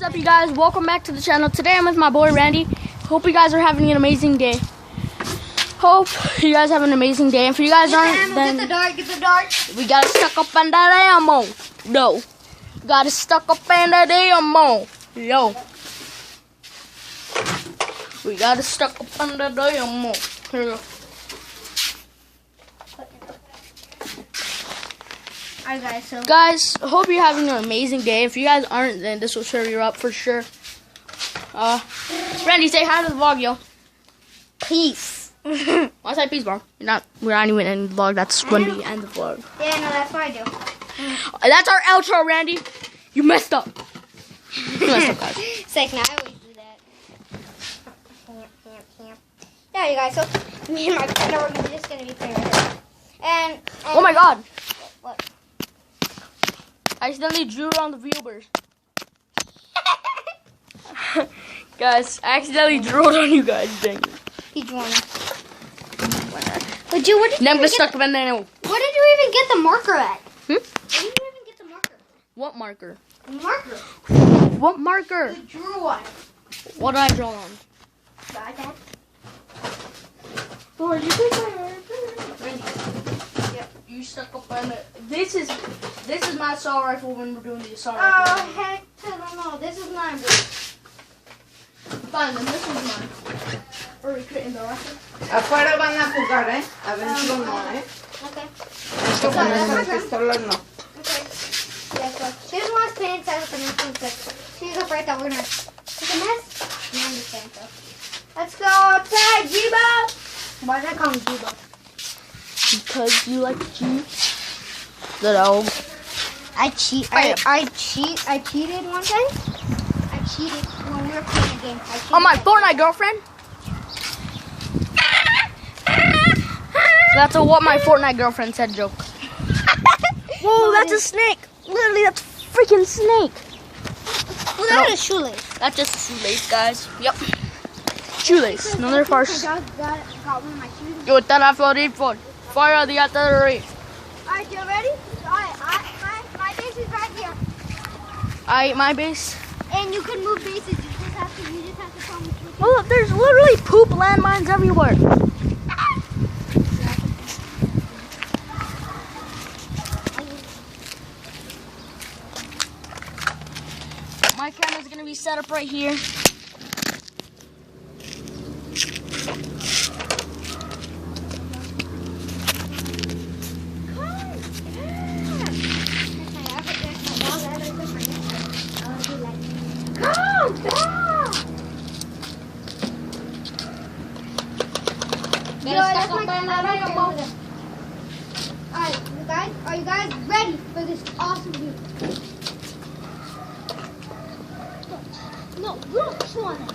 What's up, you guys? Welcome back to the channel. Today I'm with my boy Randy. Hope you guys are having an amazing day. Hope you guys have an amazing day. And for you guys aren't, then get the dart. we gotta stuck up in that ammo. No, gotta stuck up in that ammo. Yo, we gotta stuck up in that ammo. Here we go. Alright guys, so Guys, hope you're having an amazing day. If you guys aren't, then this will cheer you up for sure. Randy, say hi to the vlog, yo. peace. I say peace, bro. We're not even in the vlog. That's when we end the vlog. Yeah, no, that's what I do. That's our outro, Randy. You messed up. You messed up, guys. Sick, no, I always do that. Yeah, you guys, so me and my friend are just gonna be playing right here. And Oh my god. What? I accidentally drew on the viewers. Guys, I accidentally drew it on you guys. Dang it. He drew on me. But you, what did you Now I'm even gonna stuck get? in there. What did you even get the marker at? Hmm? Where did you even get the marker? What marker? The marker. What marker? You drew on. What did I draw on? Got that? Oh, you think Randy? Yep. You stuck up on it. This is my assault rifle when we're doing the assault Oh, rifle. heck to the no. This is mine, bro. Fine, then this one's mine. Or we creating the rifle. Afuera van a jugar, ¿eh? Adentro no, ¿eh? Okay. Esto con las pistolas no. Okay. Yeah, so she doesn't want us playing inside with the next one, but she's afraid that we're gonna make a mess. I understand, so. Let's go outside, Jibo! Why did I call him Jibo? Because you like to cheat. The dog. I cheated one time. I cheated when we were playing a game. On my Fortnite girlfriend. That's what my Fortnite girlfriend said joke. Whoa, that's a snake. Literally, that's a freaking snake. Well, that is a shoelace. That's just a shoelace, guys. Yep. Shoelace. Another farce. I got one of my shoes. Yo, tara for fire the artillery. Alright, you ready? Alright, my base is right here. My base. And you can move bases. You just have to tell me. Oh, look, there's literally poop landmines everywhere. My camera's gonna be set up right here. Alright, are you guys ready for this awesome view? No, you don't chew on it.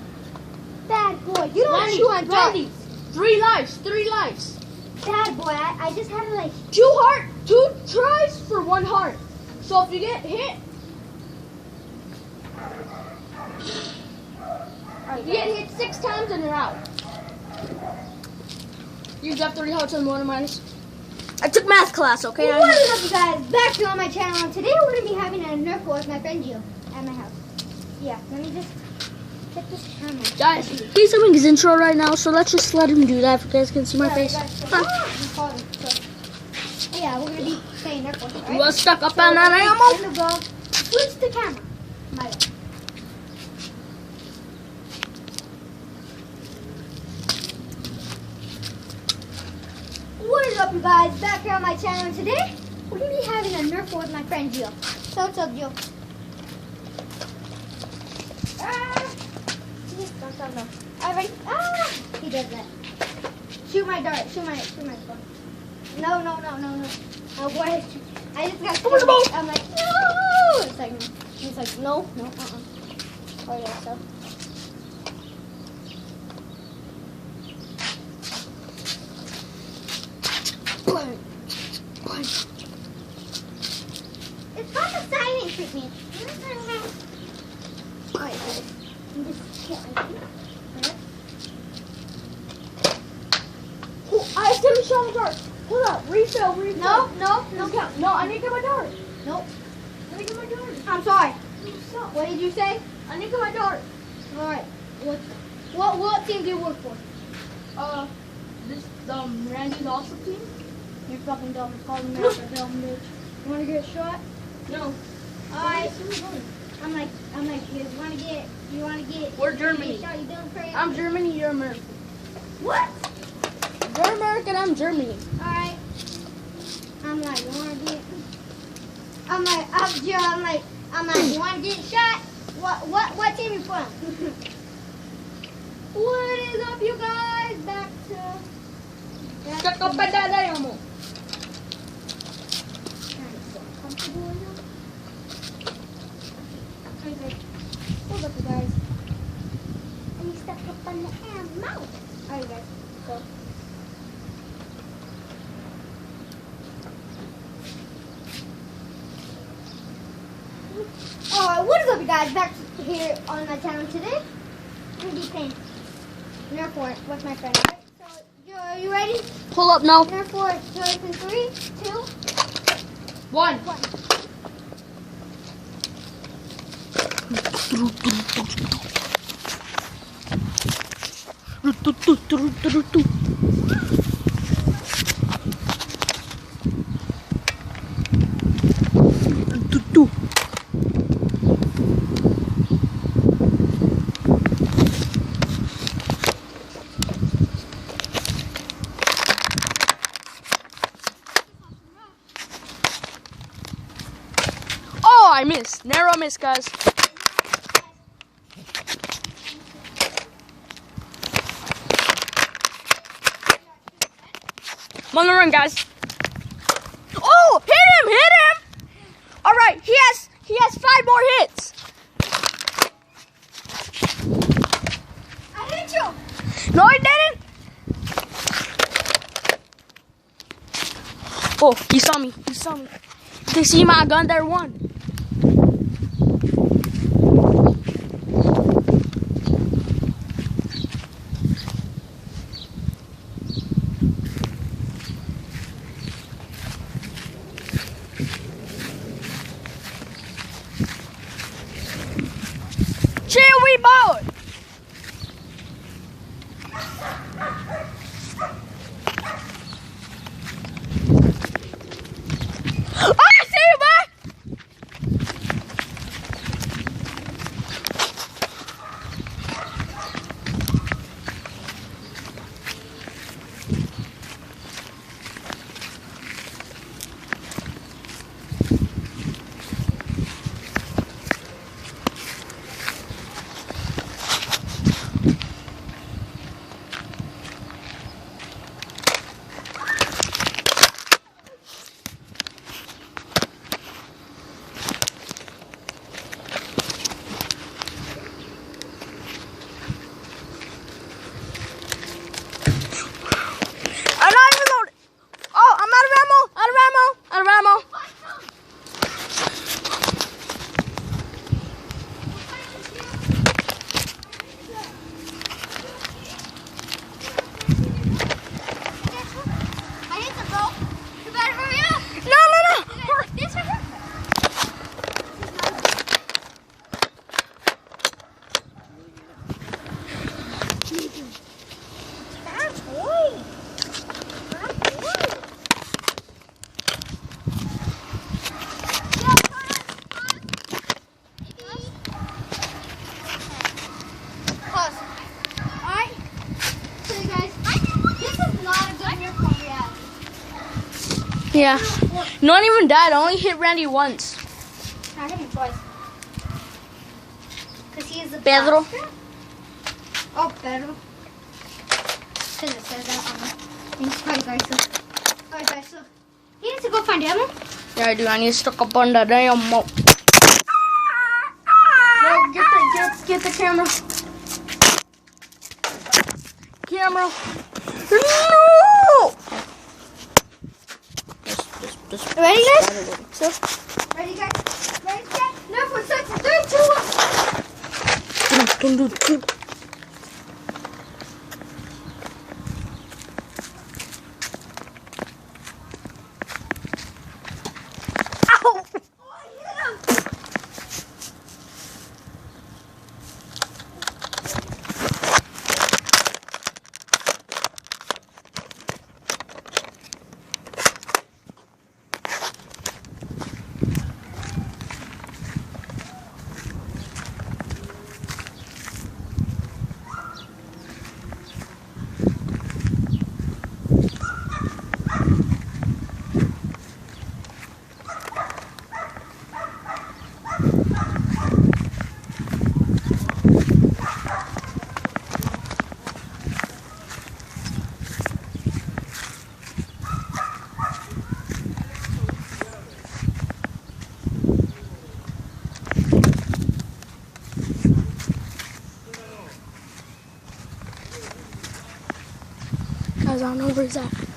Bad boy, you don't chew on Randy, darts. 3 lives. Bad boy, I just had to like... 2 tries for 1 heart. So if you get hit, you get hit 6 times and you're out. You got 30 hearts on 1 minus. I took math class, okay? What is up, you guys? Back to on my channel, and today we're gonna be having a Nerf war with my friend Gio at my house. Yeah, let me just get this camera. Guys, he's doing his intro right now, so let's just let him do that if you guys can see my face. Yeah, we're gonna be playing Nerf war. You are stuck up on that ammo. Switch the camera. My bad. What is up, you guys? Back here on my channel, and today we're gonna be having a Nerf war with my friend Gio. So what's up, Gio? No. All right, he does that. Shoot my dart. Shoot my gun. No. No, what? I just got scared. I'm like, no. It's like, no. Oh yeah, so. It's not the silent treatment. Alright, I'm just kidding. I accidentally shot my dart. Hold up, refill. No. No, I need to get my dart. Nope. Let me get my dart. I'm sorry. What did you say? I need to get my daughter. Alright. What team do you work for? This Randy's also team. You're fucking dumb. It's called Nerf, dumb bitch. You wanna get shot? No. Alright. I'm like, you wanna get We're Germany. shot, you dumb crazy? I'm Germany, you're American. What? You're American, I'm Germany. Alright. I'm like, you wanna get you wanna get shot? What team you from? What is up, you guys? Back to Check up at that ammo. comfortable now. Okay. Hold up, you guys. And you stuck up on the ammo. Alright, guys. So. Alright, what is up, you guys? Back here on my channel today. I'm gonna be playing Nerf War with my friend. Alright, so are you ready? Pull up now. Nerf War starts in 3, 2, 1. 1. Oh, I missed. Narrow miss, guys. I'm on the run, guys. Oh, hit him! Hit him! All right, he has 5 more hits. I hit you! No, he didn't. Oh, he saw me. He saw me. They see my gun. They're one. Chill, we both. Oh, I see you, boy. I'm not even loaded. Oh, I'm out of ammo. Out of ammo. Out of ammo. I hit the bro. You better hurry up. No. This right here. That's right. Alright. So you guys, this is not a good year for me. Yeah. No one even died. I only hit Randy once. I hit him twice. Because he is a Pedro. blaster. Oh, Pedro. Because it says that on the thing. Alright, guys, so he needs to go find ammo. Yeah, I do. I need to stock up on the damn mo. No, get the camera. Camera. No! Just Ready, guys? So, Ready, guys? Ready, set? No, for 3, 2, 1. Ow! Oh, I hit him. Guys, I don't know where he's at.